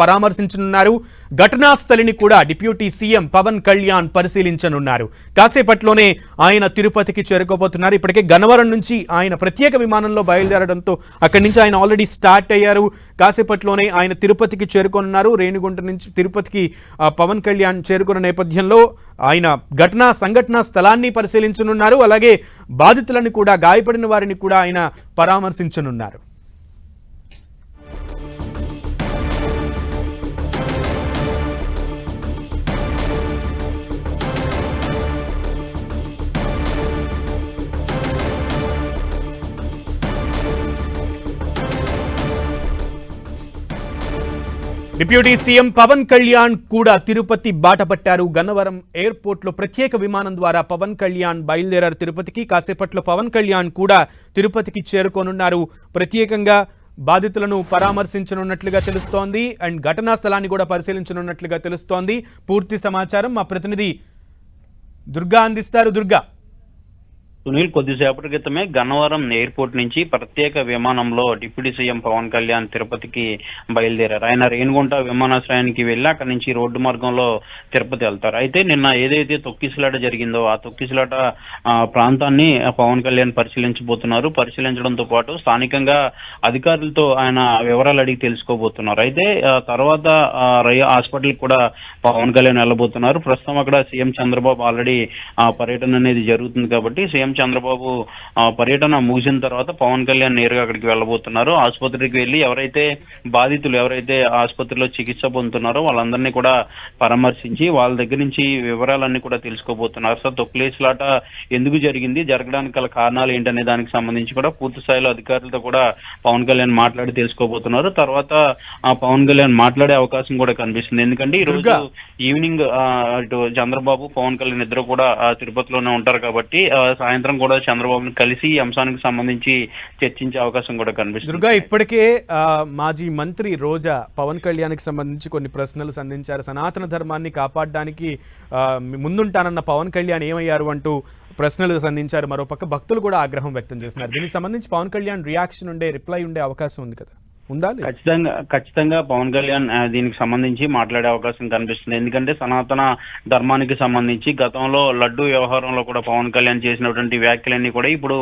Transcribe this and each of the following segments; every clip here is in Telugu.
పరామర్శించనున్నారు. ఘటనా స్థలిని కూడా డిప్యూటీ సీఎం పవన్ కళ్యాణ్ పరిశీలించనున్నారు. కాసేపట్లోనే ఆయన తిరుపతికి చేరుకోబోతున్నారు. ఇప్పటికే గన్నవరం నుంచి ఆయన ప్రత్యేక విమానంలో బయలుదేరడంతో అక్కడి నుంచి ఆయన ఆల్రెడీ స్టార్ట్ అయ్యారు. కాసేపట్లోనే ఆయన తిరుపతికి చేరుకోనున్నారు. రేణిగుంట నుంచి తిరుపతికి పవన్ కళ్యాణ్ చేరుకున్న నేపథ్యంలో ఆయన సంఘటనా స్థలాన్ని పరిశీలించనున్నారు. అలాగే బాధితులను కూడా, గాయపడిన వారిని కూడా ఆయన పరామర్శించనున్నారు. డిప్యూటీ సీఎం పవన్ కళ్యాణ్ కూడా తిరుపతి బాట పట్టారు. గన్నవరం ఎయిర్పోర్ట్ లో ప్రత్యేక విమానం ద్వారా పవన్ కళ్యాణ్ బయలుదేరారు తిరుపతికి. కాసేపట్లో పవన్ కళ్యాణ్ కూడా తిరుపతికి చేరుకోనున్నారు. ప్రత్యేకంగా బాధితులను పరామర్శించనున్నట్లుగా తెలుస్తోంది. అండ్ ఘటనా స్థలాన్ని కూడా పరిశీలించనున్నట్లుగా తెలుస్తోంది. పూర్తి సమాచారం మా ప్రతినిధి దుర్గా అందిస్తారు. దుర్గా. సునీల్, కొద్దిసేపటి క్రితమే గన్నవరం ఎయిర్పోర్ట్ నుంచి ప్రత్యేక విమానంలో డిప్యూటీ సీఎం పవన్ కళ్యాణ్ తిరుపతికి బయలుదేరారు. ఆయన రేణిగుంట విమానాశ్రయానికి వెళ్ళి అక్కడి నుంచి రోడ్డు మార్గంలో తిరుపతి వెళ్తారు. అయితే నిన్న ఏదైతే తొక్కిసలాట జరిగిందో ఆ తొక్కిసలాట ప్రాంతాన్ని పవన్ కళ్యాణ్ పరిశీలించబోతున్నారు. పరిశీలించడంతో పాటు స్థానికంగా అధికారులతో ఆయన వివరాలు అడిగి తెలుసుకోబోతున్నారు. అయితే తర్వాత రయ్య హాస్పిటల్ కూడా పవన్ కళ్యాణ్ వెళ్ళబోతున్నారు. ప్రస్తుతం అక్కడ సీఎం చంద్రబాబు ఆల్రెడీ పర్యటన అనేది జరుగుతుంది కాబట్టి సీఎం చంద్రబాబు పర్యటన ముగిసిన తర్వాత పవన్ కళ్యాణ్ నేరుగా అక్కడికి వెళ్ళబోతున్నారు. ఆసుపత్రికి వెళ్ళి బాధితులు ఎవరైతే ఆసుపత్రిలో చికిత్స పొందుతున్నారో వాళ్ళందరినీ కూడా పరామర్శించి వాళ్ళ దగ్గర నుంచి వివరాలన్నీ కూడా తెలుసుకోబోతున్నారు. సార్, తొక్కిసలాట ఎందుకు జరిగింది, జరగడానికి గల కారణాలు ఏంటనే దానికి సంబంధించి కూడా పూర్తి స్థాయిలో అధికారులతో కూడా పవన్ కళ్యాణ్ మాట్లాడి తెలుసుకోబోతున్నారు. తర్వాత పవన్ కళ్యాణ్ మాట్లాడే అవకాశం కూడా కనిపిస్తుంది. ఎందుకంటే ఈ రోజు ఈవినింగ్ ఇటు చంద్రబాబు పవన్ కళ్యాణ్ ఇద్దరు కూడా తిరుపతిలోనే ఉంటారు కాబట్టి సాయంత్రం కూడా చంద్రబాబుని కలిసి ఈ అంశానికి సంబంధించి చర్చించే అవకాశం కూడా కనిపిస్తుంది. దుర్గా, ఇప్పటికే మాజీ మంత్రి రోజా పవన్ కళ్యాణ్కి సంబంధించి కొన్ని ప్రశ్నలు సంధించారు. సనాతన ధర్మాన్ని కాపాడడానికి ముందుంటానన్న పవన్ కళ్యాణ్ ఏమయ్యారు అంటూ ప్రశ్నలు సంధించారు. మరోపక్క భక్తులు కూడా ఆగ్రహం వ్యక్తం చేస్తున్నారు. దీనికి సంబంధించి పవన్ కళ్యాణ్ రియాక్షన్ రిప్లై ఉండే అవకాశం ఉంది కదా, ఉందా? ఖచ్చితంగా పవన్ కళ్యాణ్ దీనికి సంబంధించి మాట్లాడే అవకాశం కనిపిస్తుంది. ఎందుకంటే సనాతన ధర్మానికి సంబంధించి గతంలో లడ్డు వ్యవహారంలో కూడా పవన్ కళ్యాణ్ చేసినటువంటి వ్యాఖ్యలన్నీ కూడా ఇప్పుడు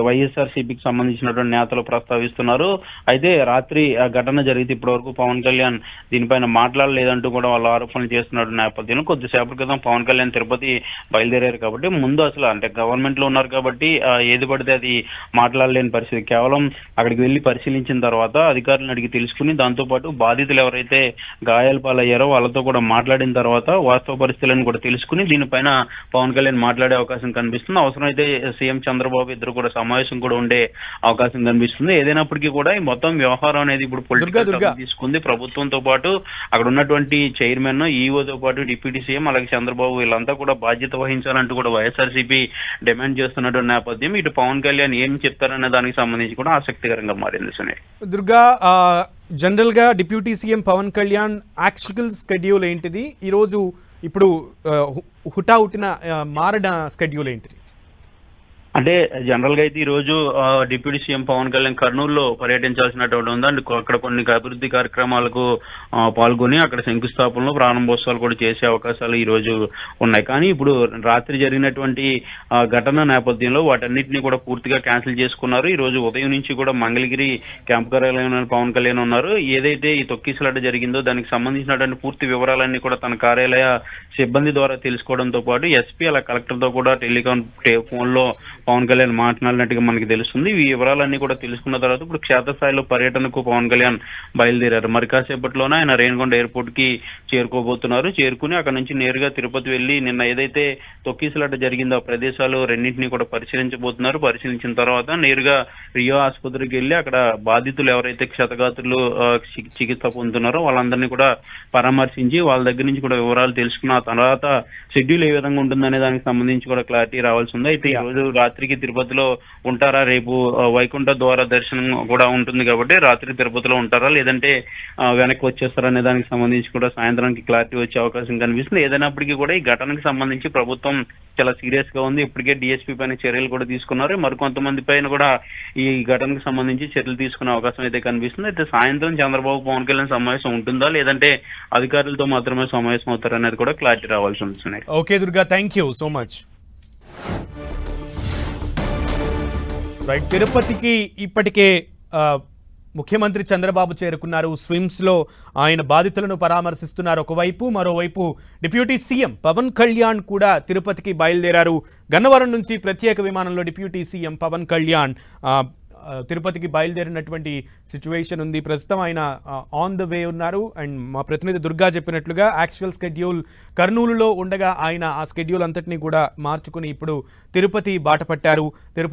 వైఎస్ఆర్సీపీకి సంబంధించినటువంటి నేతలు ప్రస్తావిస్తున్నారు. అయితే రాత్రి ఘటన జరిగితే ఇప్పటి వరకు పవన్ కళ్యాణ్ దీనిపైన మాట్లాడలేదంటూ కూడా వాళ్ళు ఆరోపణలు చేస్తున్న నేపథ్యంలో కొద్దిసేపటి క్రితం పవన్ కళ్యాణ్ తిరుపతి బయలుదేరారు కాబట్టి ముందు అసలు గవర్నమెంట్ లో ఉన్నారు కాబట్టి ఏది పడితే అది మాట్లాడలేని పరిస్థితి. కేవలం అక్కడికి వెళ్ళి పరిశీలించిన తర్వాత అధికారులను అడిగి తెలుసుకుని దాంతోపాటు బాధితులు ఎవరైతే గాయాల పాలయ్యారో వాళ్ళతో కూడా మాట్లాడిన తర్వాత వాస్తవ పరిస్థితులను కూడా తెలుసుకుని దీనిపైన పవన్ కళ్యాణ్ మాట్లాడే అవకాశం కనిపిస్తుంది. అవసరమైతే సీఎం చంద్రబాబు ఇద్దరు కూడా సమావేశం కూడా ఉండే అవకాశం కనిపిస్తుంది. ఏదైనప్పటికీ కూడా ఈ మొత్తం వ్యవహారం అనేది ఇప్పుడు పొలిటికల్ తీసుకుంది. ప్రభుత్వంతో పాటు అక్కడ ఉన్నటువంటి చైర్మన్, ఈఓతో పాటు డిప్యూటీ సీఎం అలాగే చంద్రబాబు వీళ్ళంతా కూడా బాధ్యత వహించాలంటూ కూడా వైఎస్ఆర్సీపీ డిమాండ్ చేస్తున్నటువంటి నేపథ్యం ఇటు పవన్ కళ్యాణ్ ఏం చెప్తారనే దానికి సంబంధించి కూడా ఆసక్తికరంగా మారింది. సునీల్, దుర్గా, జనరల్ గా deputy CM Pavan Kalyan actual schedule ఏంటిది? ఈరోజు ఇప్పుడు హుటాహుటిన మారిన స్కెడ్యూల్ ఏంటిది? అంటే జనరల్ గా అయితే ఈ రోజు డిప్యూటీ సీఎం పవన్ కళ్యాణ్ కర్నూలులో పర్యటించాల్సినటువంటి ఉంది. అండ్ అక్కడ కొన్ని అభివృద్ధి కార్యక్రమాలకు పాల్గొని అక్కడ శంకుస్థాపనలో ప్రారంభోత్సవాలు కూడా చేసే అవకాశాలు ఈ రోజు ఉన్నాయి. కానీ ఇప్పుడు రాత్రి జరిగినటువంటి ఘటన నేపథ్యంలో వాటన్నిటిని కూడా పూర్తిగా క్యాన్సిల్ చేసుకున్నారు. ఈ రోజు ఉదయం నుంచి కూడా మంగళగిరి క్యాంప్ కార్యాలయంలో పవన్ కళ్యాణ్ ఉన్నారు. ఏదైతే ఈ తొక్కిసలాట జరిగిందో దానికి సంబంధించినటువంటి పూర్తి వివరాలన్నీ కూడా తన కార్యాలయ సిబ్బంది ద్వారా తెలుసుకోవడంతో పాటు ఎస్పీ అలా కలెక్టర్ తో కూడా ఫోన్ లో పవన్ కళ్యాణ్ మాట్లాడినట్టుగా మనకి తెలుస్తుంది. ఈ వివరాలన్నీ కూడా తెలుసుకున్న తర్వాత ఇప్పుడు క్షేత్రస్థాయిలో పర్యటనకు పవన్ కళ్యాణ్ బయలుదేరారు. మరి కాసేపట్లోనే ఆయన రేణిగుంట ఎయిర్పోర్ట్ కి చేరుకోబోతున్నారు. చేరుకుని అక్కడ నుంచి నేరుగా తిరుపతి వెళ్లి నిన్న ఏదైతే తొక్కిసలాట జరిగిందో ఆ ప్రదేశాలు రెండింటినీ కూడా పరిశీలించబోతున్నారు. పరిశీలించిన తర్వాత నేరుగా రియో ఆసుపత్రికి వెళ్లి అక్కడ బాధితులు ఎవరైతే క్షతగాతులు చికిత్స పొందుతున్నారో వాళ్ళందరినీ కూడా పరామర్శించి వాళ్ళ దగ్గర నుంచి కూడా వివరాలు తెలుసుకున్న తర్వాత షెడ్యూల్ ఏ విధంగా ఉంటుందనే దానికి సంబంధించి కూడా క్లారిటీ రావాల్సి ఉంది. అయితే ఈ రోజు రాత్రికి తిరుపతిలో ఉంటారా, రేపు వైకుంఠ ద్వార దర్శనం కూడా ఉంటుంది కాబట్టి రాత్రి తిరుపతిలో ఉంటారా, లేదంటే వెనక్కి వచ్చేస్తారా అనే దానికి సంబంధించి కూడా సాయంత్రానికి క్లారిటీ వచ్చే అవకాశం కనిపిస్తుంది. ఏదైనప్పటికీ కూడా ఈ ఘటనకు సంబంధించి ప్రభుత్వం చాలా సీరియస్ గా ఉంది. ఇప్పటికే డిఎస్పీ పైన చర్యలు కూడా తీసుకున్నారు. మరికొంతమంది పైన కూడా ఈ ఘటనకు సంబంధించి చర్యలు తీసుకునే అవకాశం అయితే కనిపిస్తుంది. అయితే సాయంత్రం చంద్రబాబు పవన్ కళ్యాణ్ సమావేశం ఉంటుందా, లేదంటే అధికారులతో మాత్రమే సమావేశం అవుతారా అనేది కూడా క్లారిటీ రావాల్సి ఉంది Sunil. Okay Durga, thank you so much. Right, తిరుపతికి ఇప్పటికే ముఖ్యమంత్రి చంద్రబాబు చేరుకున్నారు. స్విమ్స్లో ఆయన బాధితులను పరామర్శిస్తున్నారు ఒకవైపు, మరోవైపు డిప్యూటీ సీఎం పవన్ కళ్యాణ్ కూడా తిరుపతికి బయలుదేరారు. గన్నవరం నుంచి ప్రత్యేక విమానంలో డిప్యూటీ సీఎం పవన్ కళ్యాణ్ తిరుపతికి బయలుదేరినటువంటి సిచ్యువేషన్ ఉంది. ప్రస్తుతం ఆయన ఆన్ ద వే ఉన్నారు. అండ్ మా ప్రతినిధి దుర్గా చెప్పినట్లుగా యాక్చువల్ స్కెడ్యూల్ కర్నూలులో ఉండగా ఆయన ఆ స్కెడ్యూల్ అంతటినీ కూడా మార్చుకుని ఇప్పుడు తిరుపతి బాట పట్టారు.